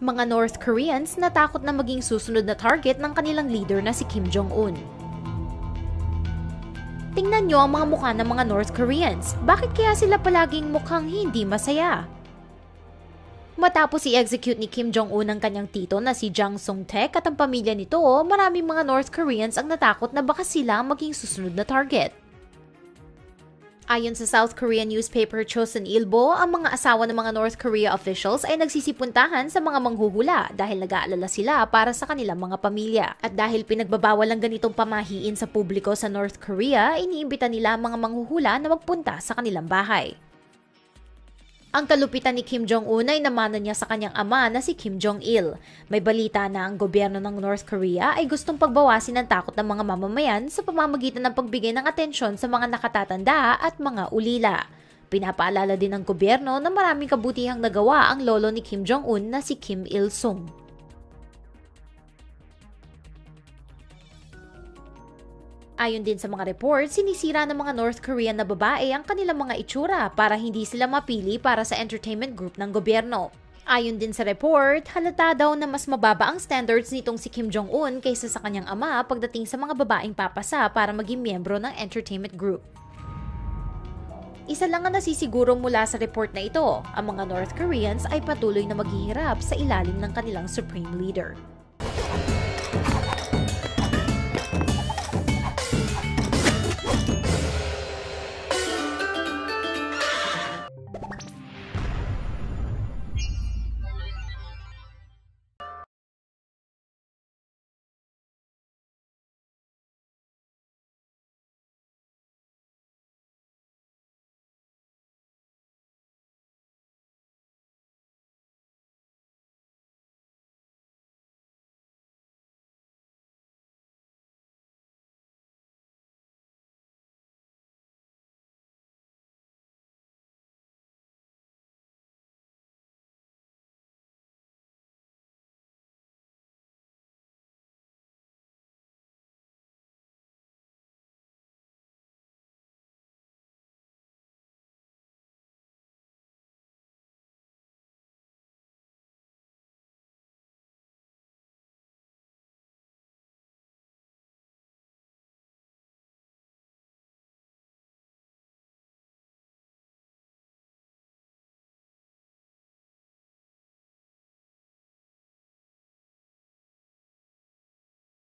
Mga North Koreans natakot na maging susunod na target ng kanilang leader na si Kim Jong-un. Tingnan nyo ang mga mukha ng mga North Koreans. Bakit kaya sila palaging mukhang hindi masaya? Matapos i-execute ni Kim Jong-un ang kanyang tito na si Jang Song-taek at ang pamilya nito, maraming mga North Koreans ang natakot na baka sila maging susunod na target. Ayon sa South Korean newspaper Chosun Ilbo, ang mga asawa ng mga North Korea officials ay nagsisipuntahan sa mga manghuhula dahil nag-aalala sila para sa kanilang mga pamilya. At dahil pinagbabawal ang ganitong pamahiin sa publiko sa North Korea, iniimbita nila ang mga manghuhula na magpunta sa kanilang bahay. Ang kalupitan ni Kim Jong-un ay namana niya sa kanyang ama na si Kim Jong-il. May balita na ang gobyerno ng North Korea ay gustong pagbawasin ang takot ng mga mamamayan sa pamamagitan ng pagbigay ng atensyon sa mga nakatatanda at mga ulila. Pinapaalala din ng gobyerno na maraming kabutihang nagawa ang lolo ni Kim Jong-un na si Kim Il-sung. Ayon din sa mga reports, sinisira ng mga North Korean na babae ang kanilang mga itsura para hindi sila mapili para sa entertainment group ng gobyerno. Ayon din sa report, halata daw na mas mababa ang standards nitong si Kim Jong-un kaysa sa kanyang ama pagdating sa mga babaeng papasa para maging miyembro ng entertainment group. Isa lang ang nasisiguro mula sa report na ito, ang mga North Koreans ay patuloy na maghihirap sa ilalim ng kanilang supreme leader.